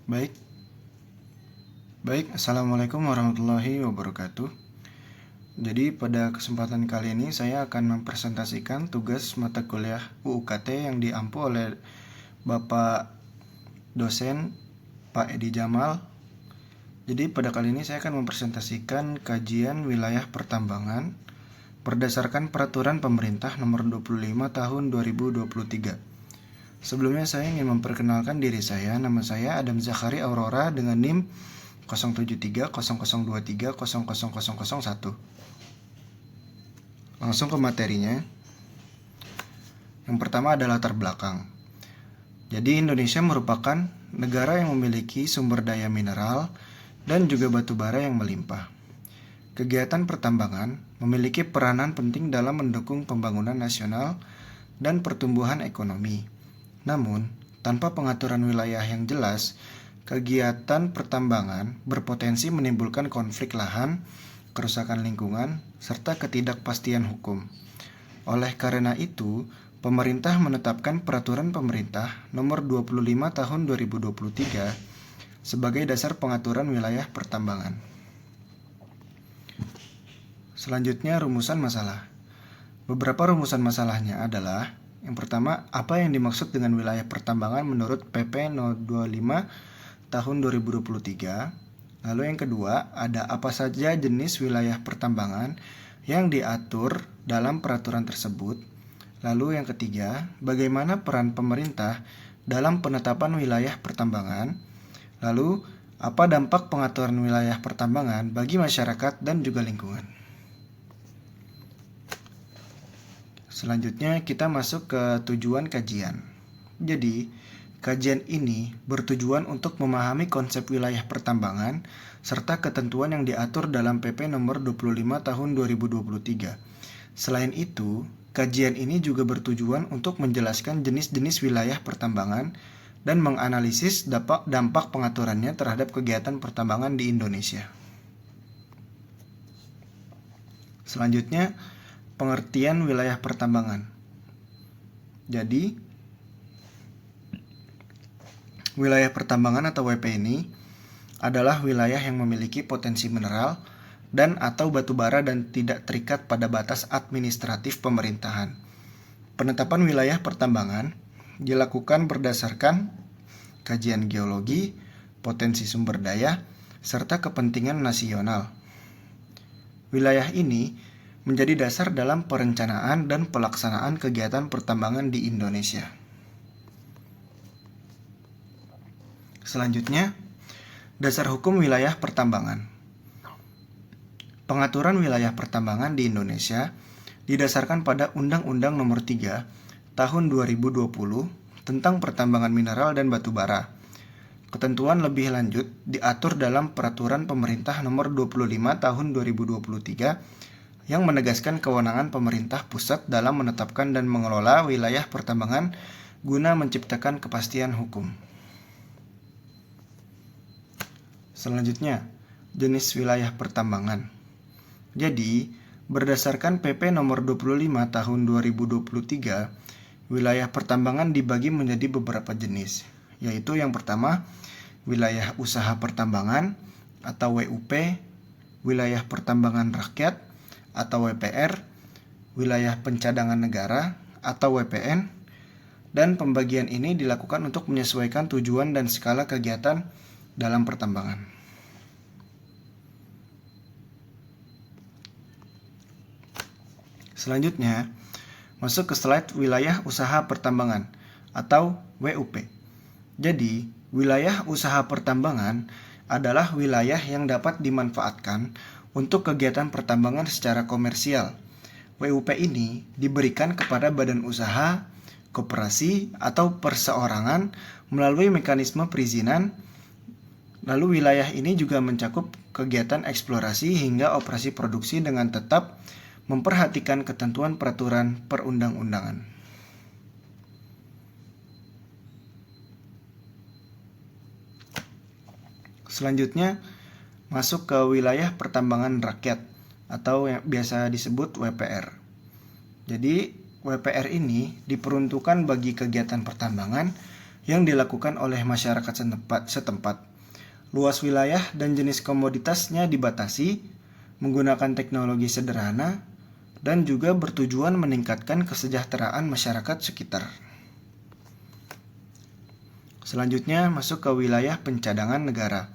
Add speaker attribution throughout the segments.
Speaker 1: Baik, Assalamualaikum warahmatullahi wabarakatuh. Jadi pada kesempatan kali ini saya akan mempresentasikan tugas mata kuliah UUKT yang diampu oleh Bapak dosen Pak Edi Jamal. Jadi pada kali ini saya akan mempresentasikan kajian wilayah pertambangan berdasarkan peraturan pemerintah nomor 25 tahun 2023. Sebelumnya saya ingin memperkenalkan diri saya. Nama saya Adam Zakhari Aurora dengan NIM 07300230001. Langsung ke materinya. Yang pertama adalah latar belakang. Jadi Indonesia merupakan negara yang memiliki sumber daya mineral dan juga batu bara yang melimpah. Kegiatan pertambangan memiliki peranan penting dalam mendukung pembangunan nasional dan pertumbuhan ekonomi. Namun, tanpa pengaturan wilayah yang jelas, kegiatan pertambangan berpotensi menimbulkan konflik lahan, kerusakan lingkungan, serta ketidakpastian hukum. Oleh karena itu, pemerintah menetapkan Peraturan Pemerintah Nomor 25 Tahun 2023 sebagai dasar pengaturan wilayah pertambangan. Selanjutnya, rumusan masalah. Beberapa rumusan masalahnya adalah: yang pertama, apa yang dimaksud dengan wilayah pertambangan menurut PP 025 tahun 2023. Lalu yang kedua, ada apa saja jenis wilayah pertambangan yang diatur dalam peraturan tersebut. Lalu yang ketiga, bagaimana peran pemerintah dalam penetapan wilayah pertambangan. Lalu, apa dampak pengaturan wilayah pertambangan bagi masyarakat dan juga lingkungan. Selanjutnya kita masuk ke tujuan kajian. Jadi, kajian ini bertujuan untuk memahami konsep wilayah pertambangan serta ketentuan yang diatur dalam PP nomor 25 tahun 2023. Selain itu, kajian ini juga bertujuan untuk menjelaskan jenis-jenis wilayah pertambangan dan menganalisis dampak pengaturannya terhadap kegiatan pertambangan di Indonesia. Selanjutnya, pengertian wilayah pertambangan. Jadi, wilayah pertambangan atau WP ini adalah wilayah yang memiliki potensi mineral dan atau batu bara dan tidak terikat pada batas administratif pemerintahan. Penetapan wilayah pertambangan dilakukan berdasarkan kajian geologi, potensi sumber daya, serta kepentingan nasional. Wilayah ini menjadi dasar dalam perencanaan dan pelaksanaan kegiatan pertambangan di Indonesia. Selanjutnya, dasar hukum wilayah pertambangan. Pengaturan wilayah pertambangan di Indonesia didasarkan pada Undang-Undang Nomor 3 Tahun 2020 tentang pertambangan mineral dan batu bara. Ketentuan lebih lanjut diatur dalam Peraturan Pemerintah Nomor 25 Tahun 2023 yang menegaskan kewenangan pemerintah pusat dalam menetapkan dan mengelola wilayah pertambangan guna menciptakan kepastian hukum. Selanjutnya, jenis wilayah pertambangan. Jadi, berdasarkan PP nomor 25 tahun 2023, wilayah pertambangan dibagi menjadi beberapa jenis, yaitu yang pertama, wilayah usaha pertambangan atau WUP, wilayah pertambangan rakyat atau WPR, wilayah pencadangan negara atau WPN, dan pembagian ini dilakukan untuk menyesuaikan tujuan dan skala kegiatan dalam pertambangan. Selanjutnya, masuk ke slide wilayah usaha pertambangan atau WUP. Jadi, wilayah usaha pertambangan adalah wilayah yang dapat dimanfaatkan untuk kegiatan pertambangan secara komersial. WUP ini diberikan kepada badan usaha, koperasi, atau perseorangan melalui mekanisme perizinan. Lalu wilayah ini juga mencakup kegiatan eksplorasi hingga operasi produksi dengan tetap memperhatikan ketentuan peraturan perundang-undangan. Selanjutnya, masuk ke wilayah pertambangan rakyat atau yang biasa disebut WPR. Jadi, WPR ini diperuntukkan bagi kegiatan pertambangan yang dilakukan oleh masyarakat setempat. Luas wilayah dan jenis komoditasnya dibatasi, menggunakan teknologi sederhana, dan juga bertujuan meningkatkan kesejahteraan masyarakat sekitar. Selanjutnya masuk ke wilayah pencadangan negara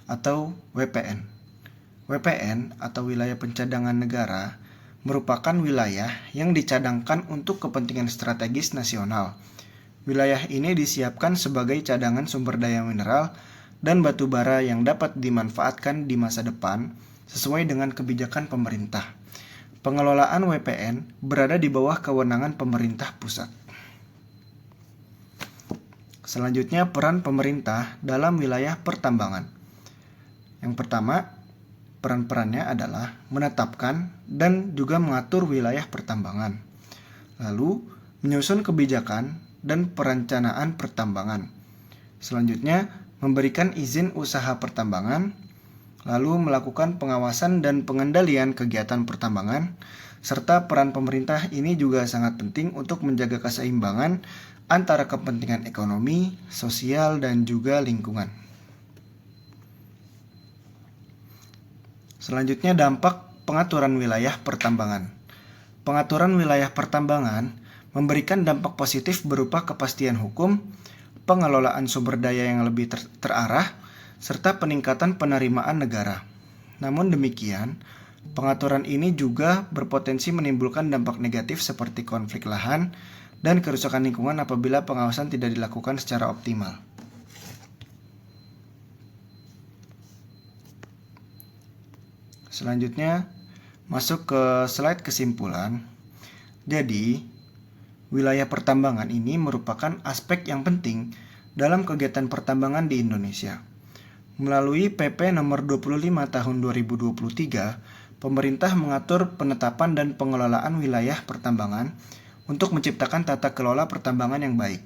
Speaker 1: atau WPN. WPN atau wilayah pencadangan negara merupakan wilayah yang dicadangkan untuk kepentingan strategis nasional. Wilayah ini disiapkan sebagai cadangan sumber daya mineral dan batu bara yang dapat dimanfaatkan di masa depan sesuai dengan kebijakan pemerintah. Pengelolaan WPN berada di bawah kewenangan pemerintah pusat. Selanjutnya, peran pemerintah dalam wilayah pertambangan. Yang pertama, peran-perannya adalah menetapkan dan juga mengatur wilayah pertambangan. Lalu, menyusun kebijakan dan perencanaan pertambangan. Selanjutnya, memberikan izin usaha pertambangan, lalu melakukan pengawasan dan pengendalian kegiatan pertambangan, serta peran pemerintah ini juga sangat penting untuk menjaga keseimbangan antara kepentingan ekonomi, sosial, dan juga lingkungan. Selanjutnya, dampak pengaturan wilayah pertambangan. Pengaturan wilayah pertambangan memberikan dampak positif berupa kepastian hukum, pengelolaan sumber daya yang lebih terarah, serta peningkatan penerimaan negara. Namun demikian, pengaturan ini juga berpotensi menimbulkan dampak negatif seperti konflik lahan dan kerusakan lingkungan apabila pengawasan tidak dilakukan secara optimal. Selanjutnya, masuk ke slide kesimpulan. Jadi, wilayah pertambangan ini merupakan aspek yang penting dalam kegiatan pertambangan di Indonesia. Melalui PP nomor 25 tahun 2023, pemerintah mengatur penetapan dan pengelolaan wilayah pertambangan untuk menciptakan tata kelola pertambangan yang baik.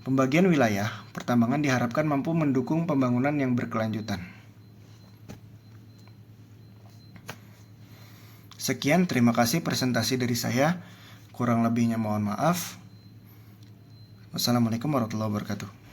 Speaker 1: Pembagian wilayah pertambangan diharapkan mampu mendukung pembangunan yang berkelanjutan. Sekian, terima kasih presentasi dari saya. Kurang lebihnya mohon maaf. Wassalamualaikum warahmatullahi wabarakatuh.